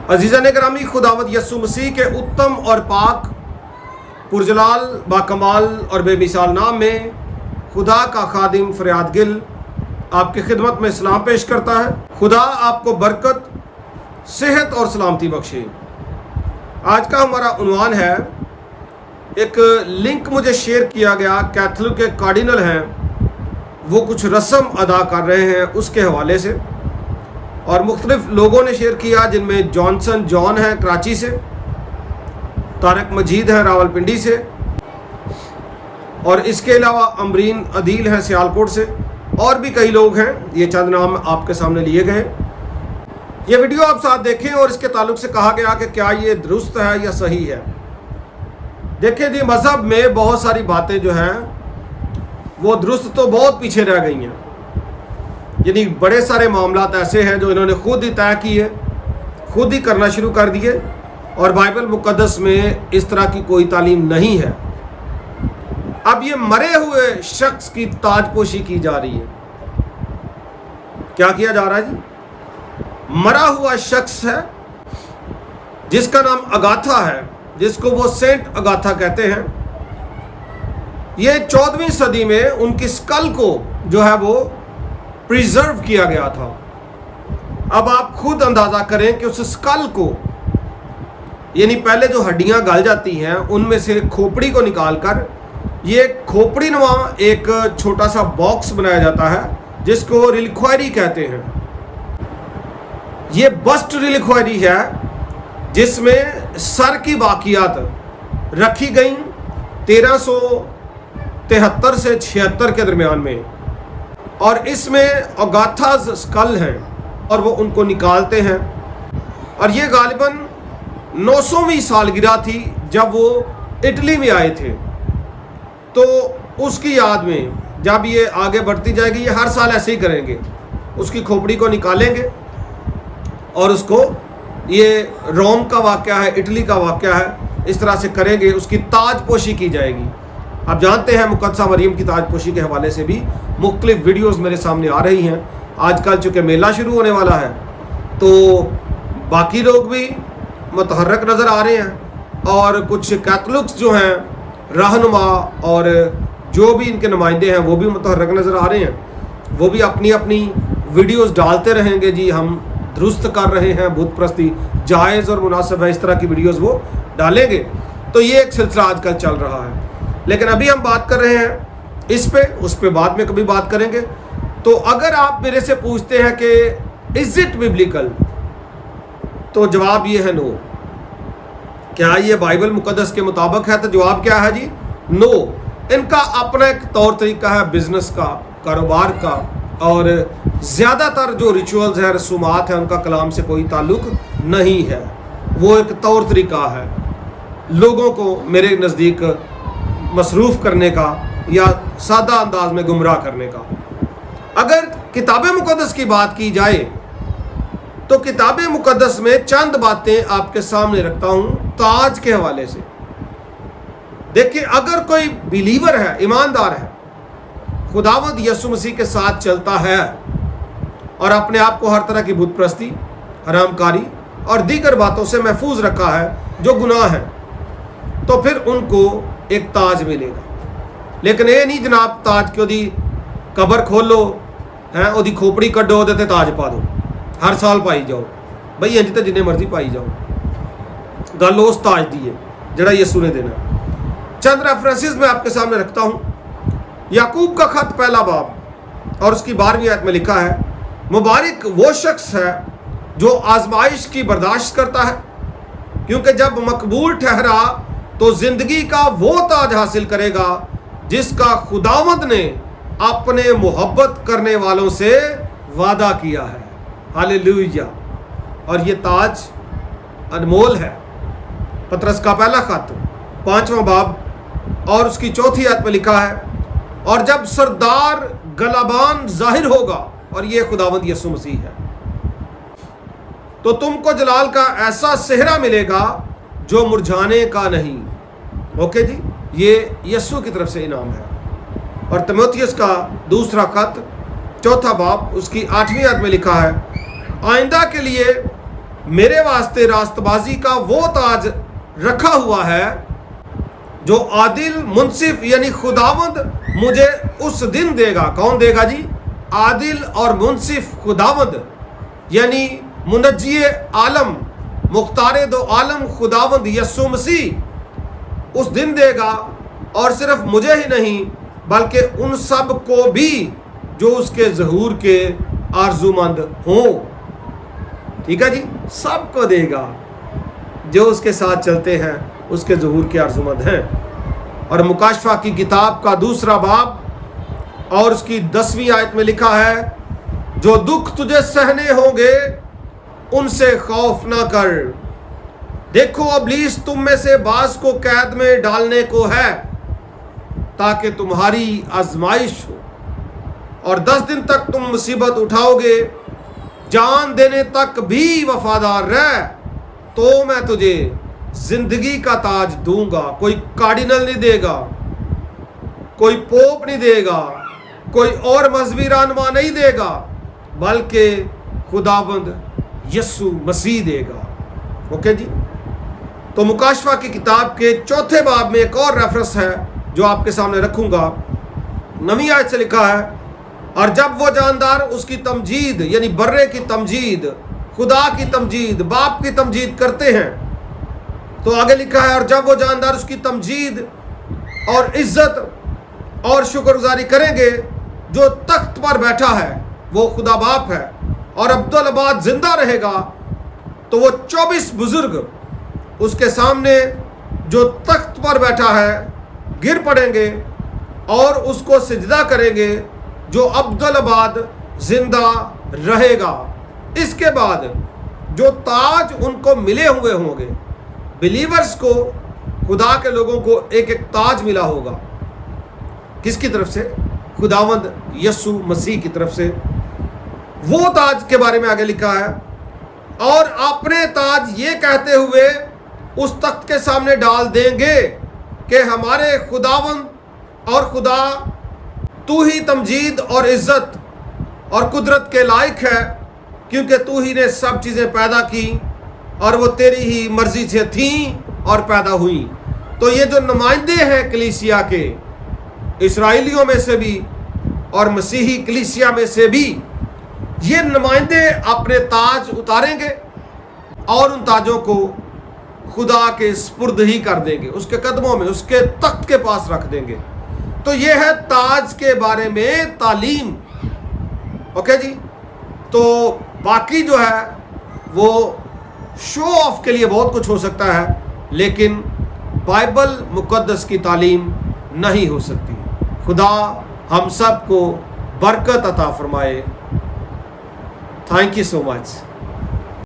अज़ीज़ान करामी, खुदावंद यस्सु मसीह के उत्तम और पाक पुरजलाल बाकमाल और बेमिसाल नाम में खुदा का खादिम फरियाद गिल आपकी खिदमत में सलाम पेश करता है। खुदा आपको बरकत, सेहत और सलामती बख्शे। आज का हमारा उन्वान है, एक लिंक मुझे शेयर किया गया, कैथोलिक के कार्डिनल हैं, वो कुछ रस्म अदा कर रहे हैं उसके हवाले से, और मुख्तलिफ लोगों ने शेयर किया, जिनमें जॉनसन जॉन है कराची से, तारक मजीद है रावलपिंडी से, और इसके अलावा अमरीन अदील हैं सियालकोट से, और भी कई लोग हैं। ये चंद नाम आपके सामने लिए गए। ये वीडियो आप साथ देखें और इसके ताल्लुक से कहा गया कि क्या ये दुरुस्त है या सही है। देखिए जी, मज़हब में बहुत सारी बातें जो हैं वो दुरुस्त तो बहुत पीछे रह गई हैं। यानी बड़े सारे मामलात ऐसे हैं जो इन्होंने खुद ही तय किए, खुद ही करना शुरू कर दिए, और बाइबल मुक़द्दस में इस तरह की कोई तालीम नहीं है। अब ये मरे हुए शख्स की ताजपोशी की जा रही है। क्या किया जा रहा है जी? मरा हुआ शख्स है जिसका नाम अगाथा है, जिसको वो सेंट अगाथा कहते हैं। ये 14वीं सदी में उनकी स्कल को जो है वो प्रिजर्व किया गया था। अब आप खुद अंदाजा करें कि उस स्कल को, यानी पहले जो हड्डियां गल जाती हैं उनमें से खोपड़ी को निकालकर ये खोपड़ी नुमा एक छोटा सा बॉक्स बनाया जाता है जिसको रिलिक्वायरी कहते हैं। ये बस्ट रिलिक्वायरी है जिसमें सर की बाकियात रखी गई 1373 से 76 के दरमियान में, और इसमें अगाथाज स्कल हैं और वो उनको निकालते हैं। और ये गालिबन 900वीं सालगिरह थी जब वो इटली में आए थे, तो उसकी याद में जब ये आगे बढ़ती जाएगी, ये हर साल ऐसे ही करेंगे, उसकी खोपड़ी को निकालेंगे और उसको, ये रोम का वाक़या है, इटली का वाक़या है, इस तरह से करेंगे, उसकी ताजपोशी की जाएगी। आप जानते हैं मुक़द्दसा मरियम की ताजपोशी के हवाले से भी मुख्तलिफ वीडियोस मेरे सामने आ रही हैं। आजकल चूँकि मेला शुरू होने वाला है तो बाकी लोग भी मुतहर्रक नज़र आ रहे हैं, और कुछ कैथोलिक्स जो हैं रहनुमा और जो भी इनके नुमाइंदे हैं वो भी मुतहर्रक नज़र आ रहे हैं। वो भी अपनी अपनी वीडियोस डालते रहेंगे, जी हम दुरुस्त कर रहे हैं, बुत परस्ती जायज़ और मुनासिब है, इस तरह की वीडियोस वो डालेंगे। तो ये एक सिलसिला आजकल चल रहा है। लेकिन अभी हम बात कर रहे हैं इस पे, उस पे बाद में कभी बात करेंगे। तो अगर आप मेरे से पूछते हैं कि इज़ इट बिब्लिकल, तो जवाब ये है नो। क्या ये बाइबल मुक़द्दस के मुताबिक है? तो जवाब क्या है जी? नो। इनका अपना एक तौर तरीका है बिजनेस का, कारोबार का, और ज़्यादातर जो रिचुअल्स हैं, रसूमात हैं, उनका कलाम से कोई ताल्लुक़ नहीं है। वो एक तौर तरीका है लोगों को मेरे नज़दीक मसरूफ़ करने का या सादा अंदाज में गुमराह करने का। अगर किताब मुक़द्दस की बात की जाए तो किताब मुक़द्दस में चंद बातें आपके सामने रखता हूँ ताज के हवाले से। देखिए, अगर कोई बिलीवर है, ईमानदार है, खुदावंद यस्सु मसीह के साथ चलता है और अपने आप को हर तरह की बुत परस्ती, हरामकारी और दीगर बातों से महफूज रखा है जो गुनाह है, तो फिर उनको एक ताज मिलेगा। लेकिन ये नहीं जनाब ताज की ओदी कबर खोलो है, ओदी खोपड़ी कड्डो, ओदे ते ताज पा दो, हर साल पाई जाओ। बई इंज तो जिन्ने मर्जी पाई जाओ, गल उस ताज दी है जड़ा यस्सु ने देना। चंद रेफरेंसेस मैं आपके सामने रखता हूँ। याकूब का खत पहला बाब और उसकी 12वीं आयत में लिखा है, मुबारक वो शख्स है जो आजमाइश की बर्दाश्त करता है, क्योंकि जब मकबूल ठहरा तो जिंदगी का वो ताज हासिल करेगा जिसका खुदावंद ने अपने मोहब्बत करने वालों से वादा किया है। हालेलुया। और ये ताज अनमोल है। पतरस का पहला खत 5वां बाब और उसकी 4थी आयत में लिखा है, और जब सरदार गलाबान जाहिर होगा, और ये खुदावंद यस्सु मसीह है, तो तुमको जलाल का ऐसा सेहरा मिलेगा जो मुरझाने का नहीं। ओके जी, ये यस्सु की तरफ से इनाम है। और तीमुथियुस का दूसरा खत 4था बाब उसकी 8वीं आयत में लिखा है, आइंदा के लिए मेरे वास्ते रास्तबाजी का वो ताज रखा हुआ है जो आदिल मुनसिफ यानी खुदावंद मुझे उस दिन देगा। कौन देगा जी? आदिल और मुनसिफ खुदावंद यानी मुनज्जी आलम, मुख्तार दो आलम खुदावंद यस्सु मसीह उस दिन देगा। और सिर्फ मुझे ही नहीं बल्कि उन सब को भी जो उसके ज़हूर के आरज़ूमंद हों। ठीक है जी, सबको देगा जो उसके साथ चलते हैं, उसके ज़हूर के आरज़ूमंद हैं। और मुकाशफा की किताब का 2 बाब और उसकी 10वीं आयत में लिखा है, जो दुख तुझे सहने होंगे उनसे खौफ ना कर, देखो इब्लीस तुम में से बाज को कैद में डालने को है ताकि तुम्हारी आजमाइश हो, और 10 दिन तक तुम मुसीबत उठाओगे, जान देने तक भी वफादार रह तो मैं तुझे जिंदगी का ताज दूंगा। कोई कार्डिनल नहीं देगा, कोई पोप नहीं देगा, कोई और मजहबी रहनुमा नहीं देगा, बल्कि खुदावंद यस्सु मसीह देगा। ओके जी। तो मुकाशफा की किताब के 4 बाब में एक और रेफरेंस है जो आपके सामने रखूंगा। 9वीं आयत से लिखा है, और जब वो जानदार उसकी तमजीद यानी बर्रे की तमजीद, खुदा की तमजीद, बाप की तमजीद करते हैं, तो आगे लिखा है, और जब वो जानदार उसकी तमजीद और इज्जत और शुक्रगुजारी करेंगे जो तख्त पर बैठा है, वो खुदा बाप है और अब्दुल आबाद जिंदा रहेगा, तो वो 24 बुजुर्ग उसके सामने जो तख्त पर बैठा है गिर पड़ेंगे और उसको सिजदा करेंगे जो अब्दुल आबाद जिंदा रहेगा। इसके बाद जो ताज उनको मिले हुए होंगे, बिलीवर्स को, खुदा के लोगों को एक एक ताज मिला होगा। किसकी तरफ से? खुदावंद यस्सु मसीह की तरफ से। वो ताज के बारे में आगे लिखा है, और अपने ताज ये कहते हुए उस तख्त के सामने डाल देंगे कि हमारे खुदावंद और खुदा, तू ही तमजीद और इज्जत और कुदरत के लायक है, क्योंकि तू ही ने सब चीज़ें पैदा की और वो तेरी ही मर्जी से थी और पैदा हुई। तो ये जो नुमाइंदे हैं कलीसिया के, इस्राएलियों में से भी और मसीही कलीसिया में से भी, ये नुमाइंदे अपने ताज उतारेंगे और उन ताजों को खुदा के स्पुर्द ही कर देंगे, उसके कदमों में, उसके तख्त के पास रख देंगे। तो ये है ताज के बारे में तालीम। ओके जी। तो बाकी जो है वो शो ऑफ के लिए बहुत कुछ हो सकता है, लेकिन बाइबल मुकद्दस की तालीम नहीं हो सकती। खुदा हम सब को बरकत अता फरमाए। Thank you so much.